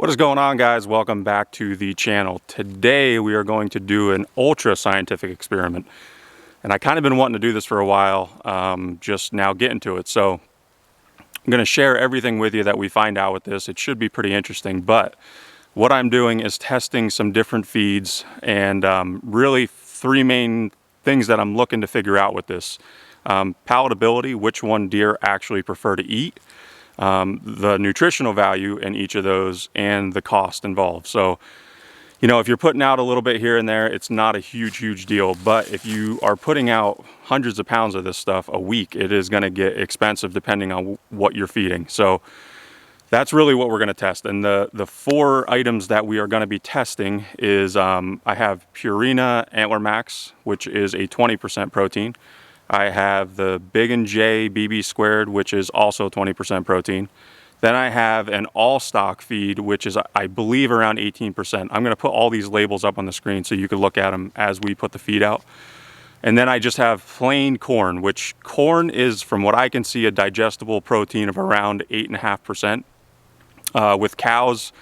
What is going on, guys? Welcome back to the channel. Today we are going to do an ultra scientific experiment, and I kind of been wanting to do this for a while, just now getting to it. So I'm going to share everything with you that we find out with this. It should be pretty interesting, but what I'm doing is testing some different feeds, and really three main things that I'm looking to figure out with this. Palatability, which one deer actually prefer to eat, the nutritional value in each of those, and the cost involved. So, you know, if you're putting out a little bit here and there, it's not a huge deal. But if you are putting out hundreds of pounds of this stuff a week, it is going to get expensive depending on what you're feeding. So that's really what we're going to test. And the four items that we are going to be testing is I have Purina Antler Max, which is a 20% protein. I have the Big and J BB squared, which is also 20% protein. Then I have an all stock feed, which is, I believe, around 18%. I'm going to put all these labels up on the screen so you can look at them as we put the feed out. And then I just have plain corn, which corn is, from what I can see, a digestible protein of around 8.5%. With cows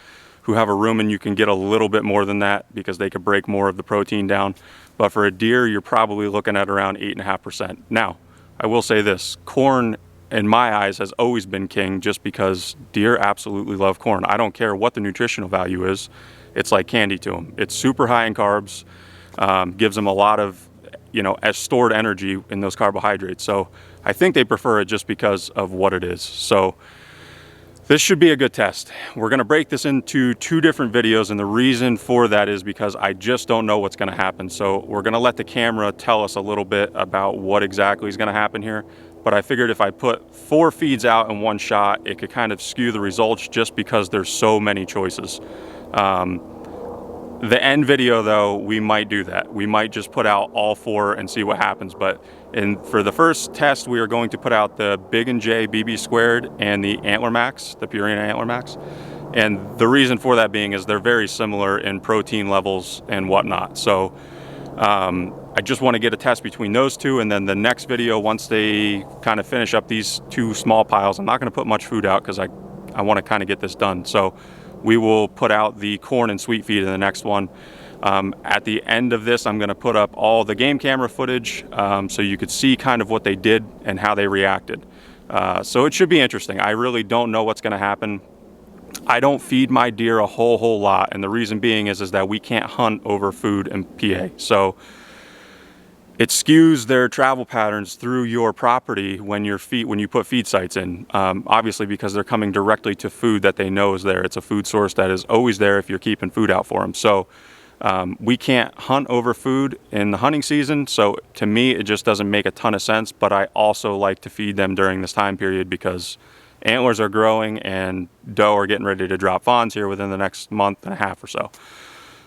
who have a rumen, you can get a little bit more than that because they could break more of the protein down. But for a deer, you're probably looking at around 8.5%. Now, I will say this, corn in my eyes has always been king just because deer absolutely love corn. I don't care what the nutritional value is. It's like candy to them. It's super high in carbs, gives them a lot of, as stored energy in those carbohydrates. So I think they prefer it just because of what it is. So this should be a good test. We're gonna break this into two different videos, and the reason for that is because I just don't know what's gonna happen. So we're gonna let the camera tell us a little bit about what exactly is gonna happen here. But I figured if I put 4 feeds out in one shot, it could kind of skew the results just because there's so many choices. The end video, though, we might do that. We might just put out all 4 and see what happens. But for the first test, we are going to put out the Big and J BB squared and the Antler Max, the Purina Antler Max. And the reason for that being is they're very similar in protein levels and whatnot. So I just want to get a test between those two, and then the next video, once they kind of finish up these 2 small piles, I'm not going to put much food out because I want to kind of get this done. So we will put out the corn and sweet feed in the next one. At the end of this, I'm going to put up all the game camera footage so you could see kind of what they did and how they reacted. So it should be interesting. I really don't know what's going to happen. I don't feed my deer a whole lot, and the reason being is that we can't hunt over food in PA. So it skews their travel patterns through your property when you put feed sites in, obviously because they're coming directly to food that they know is there. It's a food source that is always there if you're keeping food out for them. So we can't hunt over food in the hunting season, so to me it just doesn't make a ton of sense. But I also like to feed them during this time period because antlers are growing and doe are getting ready to drop fawns here within the next month and a half or so.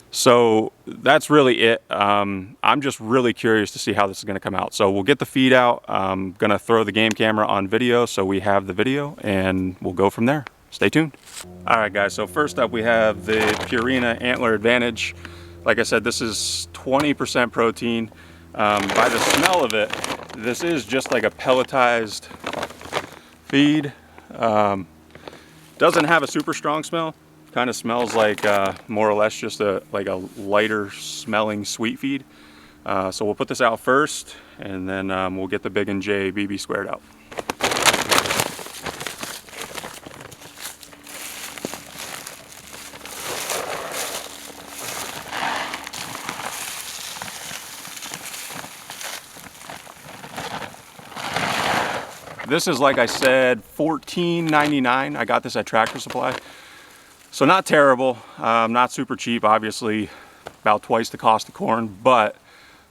So that's really it. I'm just really curious to see how this is going to come out. So we'll get the feed out. I'm going to throw the game camera on video so we have the video, and we'll go from there. Stay tuned. All right, guys, so first up we have the Purina Antler Advantage. Like I said, this is 20% protein. By the smell of it, this is just like a pelletized feed. Doesn't have a super strong smell. Kind of smells like more or less just like a lighter smelling sweet feed. So we'll put this out first, and then we'll get the Big and J BB squared out. This is, like I said, $14.99. I got this at Tractor Supply. So not terrible, not super cheap, obviously about twice the cost of corn, but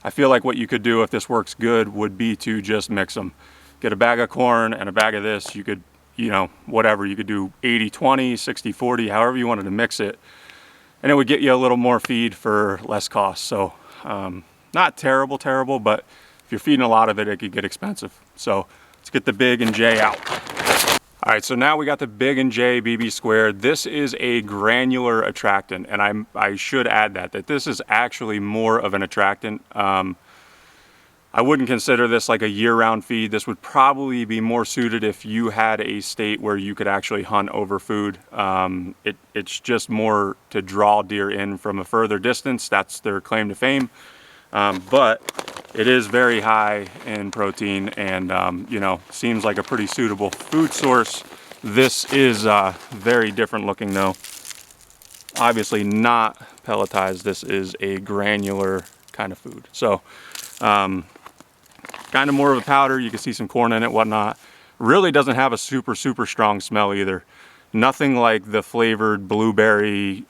I feel like what you could do if this works good would be to just mix them. Get a bag of corn and a bag of this. You could, whatever, you could do 80-20, 60-40, however you wanted to mix it. And it would get you a little more feed for less cost. So not terrible, but if you're feeding a lot of it, it could get expensive. So let's get the Big and J out. All right, so now we got the Big and J BB squared. This is a granular attractant, and I should add that this is actually more of an attractant. I I wouldn't consider this like a year-round feed. This would probably be more suited if you had a state where you could actually hunt over food. It's just more to draw deer in from a further distance. That's their claim to fame. But it is very high in protein and, you know, seems like a pretty suitable food source. This is very different looking though. Obviously not pelletized. This is a granular kind of food. So, kind of more of a powder. You can see some corn in it, whatnot. Really doesn't have a super strong smell either. Nothing like the flavored blueberry,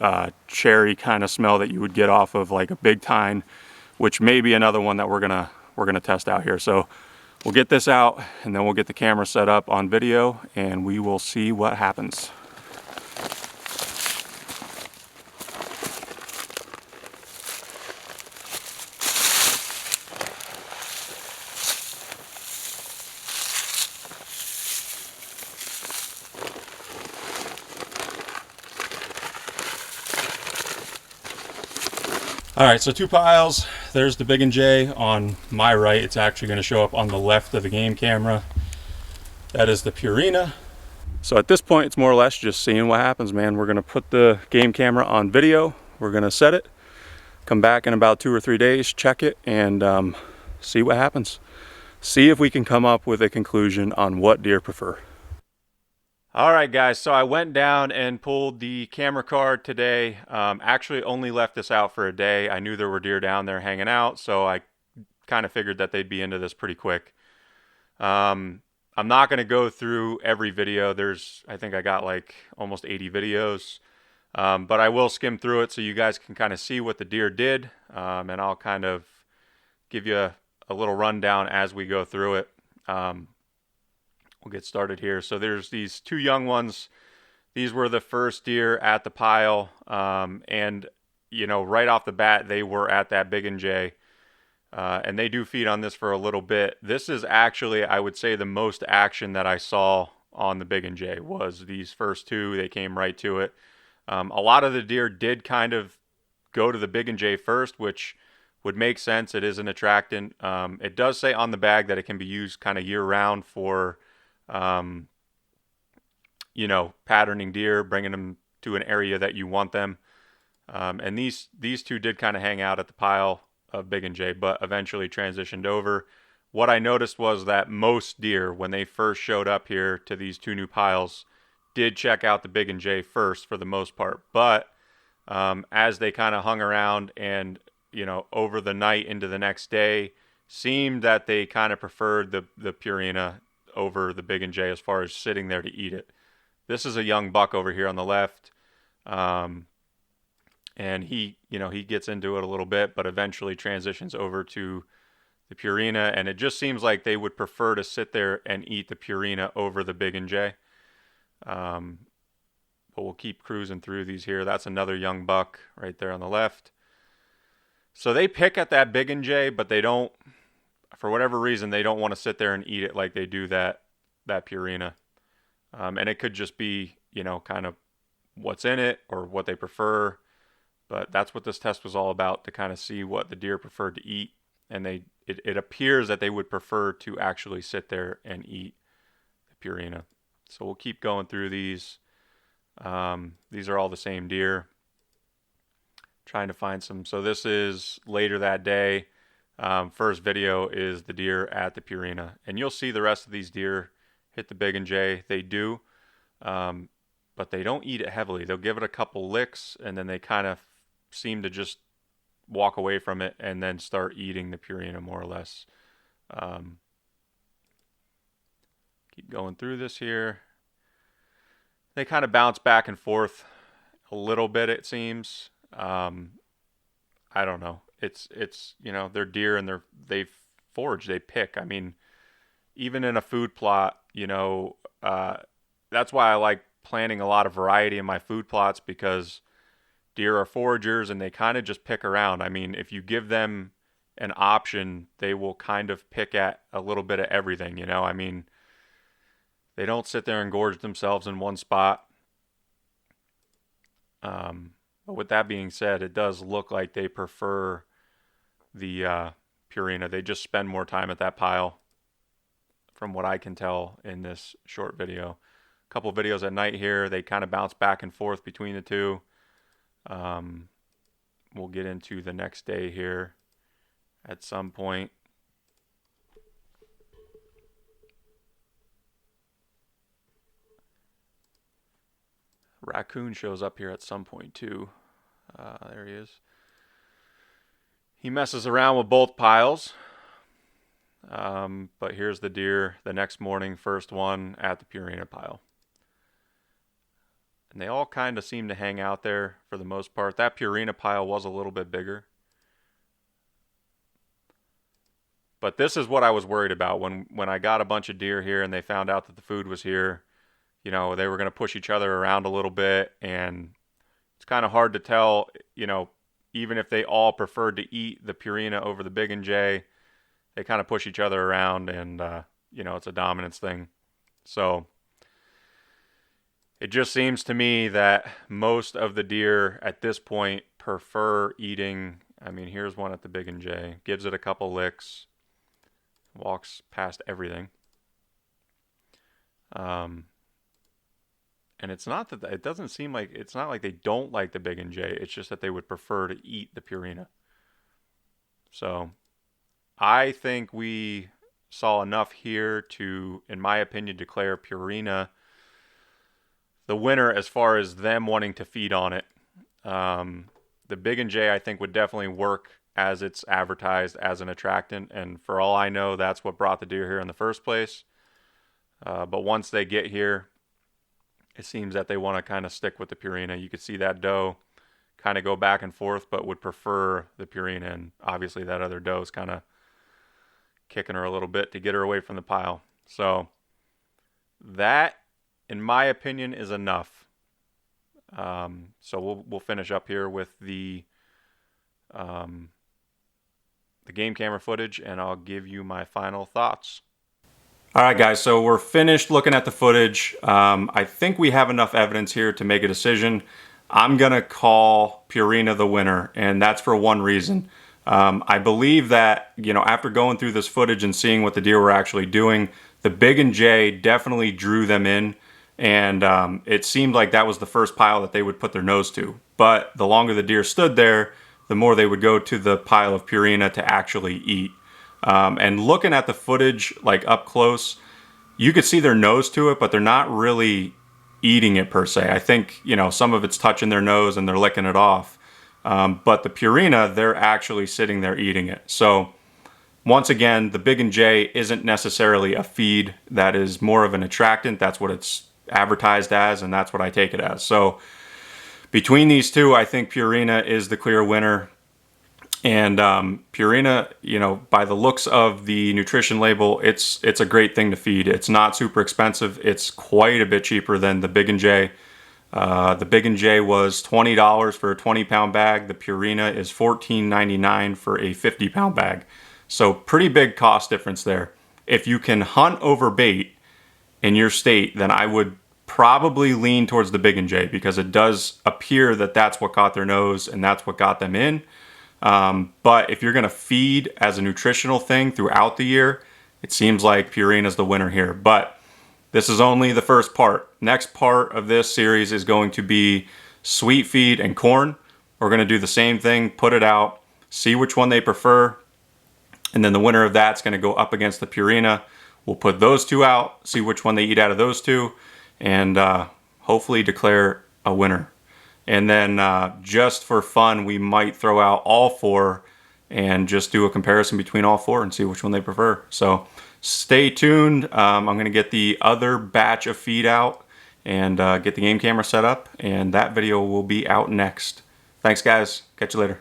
cherry kind of smell that you would get off of like a Big Tine, which may be another one that we're gonna test out here. So we'll get this out and then we'll get the camera set up on video and we will see what happens. All right, so 2 piles. There's the Big and J on my right. It's actually going to show up on the left of the game camera. That is the Purina. So at this point, it's more or less just seeing what happens, man. We're going to put the game camera on video. We're going to set it, come back in about 2 or 3 days, check it, and see what happens. See if we can come up with a conclusion on what deer prefer. All right, guys, so I went down and pulled the camera card today. Actually only left this out for a day. I knew there were deer down there hanging out, so I kind of figured that they'd be into this pretty quick. I'm not going to go through every video. I think I got like almost 80 videos, but I will skim through it so you guys can kind of see what the deer did, and I'll kind of give you a little rundown as we go through it. We'll get started here. So there's these 2 young ones. These were the first deer at the pile. And, you know, right off the bat, they were at that Big and J. And they do feed on this for a little bit. This is actually, I would say, the most action that I saw on the Big and J was these first 2. They came right to it. A lot of the deer did kind of go to the Big and J first, which would make sense. It is an attractant. It does say on the bag that it can be used kind of year-round for you know, patterning deer, bringing them to an area that you want them. And these 2 did kind of hang out at the pile of Big and J, but eventually transitioned over. What I noticed was that most deer, when they first showed up here to these 2 new piles, did check out the Big and J first for the most part. But as they kind of hung around and, you know, over the night into the next day, seemed that they kind of preferred the Purina over the Big and J as far as sitting there to eat it. This is a young buck over here on the left. And he, you know, he gets into it a little bit, but eventually transitions over to the Purina. And it just seems like they would prefer to sit there and eat the Purina over the Big and J. But we'll keep cruising through these here. That's another young buck right there on the left. So they pick at that Big and J, but they don't, for whatever reason, they don't want to sit there and eat it like they do that Purina. And it could just be, you know, kind of what's in it or what they prefer. But that's what this test was all about, to kind of see what the deer preferred to eat. And it appears that they would prefer to actually sit there and eat the Purina. So we'll keep going through these. These are all the same deer. Trying to find some. So this is later that day. First video is the deer at the Purina, and you'll see the rest of these deer hit the Big and J. They do, but they don't eat it heavily. They'll give it a couple licks, and then they kind of seem to just walk away from it and then start eating the Purina more or less. Keep going through this here. They kind of bounce back and forth a little bit, it seems. I don't know. It's you know, they're deer and they forage, they pick. I mean, even in a food plot, you know, that's why I like planting a lot of variety in my food plots, because deer are foragers and they kind of just pick around. I mean, if you give them an option, they will kind of pick at a little bit of everything, you know. I mean, they don't sit there and gorge themselves in one spot. But with that being said, it does look like they prefer the Purina. They just spend more time at that pile, from what I can tell in this short video. A couple videos at night here, they kind of bounce back and forth between the two. We'll get into the next day here at some point. Raccoon shows up here at some point too. There he is. He messes around with both piles. But here's the deer the next morning, first one at the Purina pile. And they all kind of seem to hang out there for the most part. That Purina pile was a little bit bigger. But this is what I was worried about when I got a bunch of deer here and they found out that the food was here. You know, they were going to push each other around a little bit, and it's kind of hard to tell, you know, even if they all preferred to eat the Purina over the Big and J, they kind of push each other around, and, you know, it's a dominance thing. So it just seems to me that most of the deer at this point prefer eating. I mean, here's one at the Big and J. Gives it a couple licks. Walks past everything. And it's not that, it doesn't seem like, it's not like they don't like the Big and J. It's just that they would prefer to eat the Purina. So I think we saw enough here to, in my opinion, declare Purina the winner as far as them wanting to feed on it. The Big and J, I think, would definitely work as it's advertised as an attractant. And for all I know, that's what brought the deer here in the first place. But once they get here, it seems that they want to kind of stick with the Purina. You could see that doe kind of go back and forth, but would prefer the Purina. And obviously that other doe is kind of kicking her a little bit to get her away from the pile. So that, in my opinion, is enough. So we'll finish up here with the game camera footage, and I'll give you my final thoughts. All right, guys, so we're finished looking at the footage. I think we have enough evidence here to make a decision. I'm going to call Purina the winner, and that's for one reason. I believe that, you know, after going through this footage and seeing what the deer were actually doing, the Big and J definitely drew them in, and it seemed like that was the first pile that they would put their nose to. But the longer the deer stood there, the more they would go to the pile of Purina to actually eat. And looking at the footage, like up close, you could see their nose to it, but they're not really eating it per se. I think, you know, some of it's touching their nose and they're licking it off. But the Purina, they're actually sitting there eating it. So once again, the Big and J isn't necessarily a feed. That is more of an attractant. That's what it's advertised as, and that's what I take it as. So between these two, I think Purina is the clear winner. And Purina, you know, by the looks of the nutrition label, it's a great thing to feed. It's not super expensive. It's quite a bit cheaper than the Big and J. The Big and J was $20 for a 20-pound bag. The Purina is $14.99 for a 50-pound bag. So pretty big cost difference there. If you can hunt over bait in your state, then I would probably lean towards the Big and J, because it does appear that that's what caught their nose and that's what got them in. But if you're going to feed as a nutritional thing throughout the year, it seems like Purina is the winner here. But this is only the first part. Next part of this series is going to be sweet feed and corn. We're going to do the same thing, put it out, see which one they prefer, and then the winner of that's going to go up against the Purina. We'll put those two out, see which one they eat out of those two, and hopefully declare a winner. And then just for fun, we might throw out all four and just do a comparison between all four and see which one they prefer. So stay tuned. I'm going to get the other batch of feed out and get the game camera set up, and that video will be out next. Thanks, guys. Catch you later.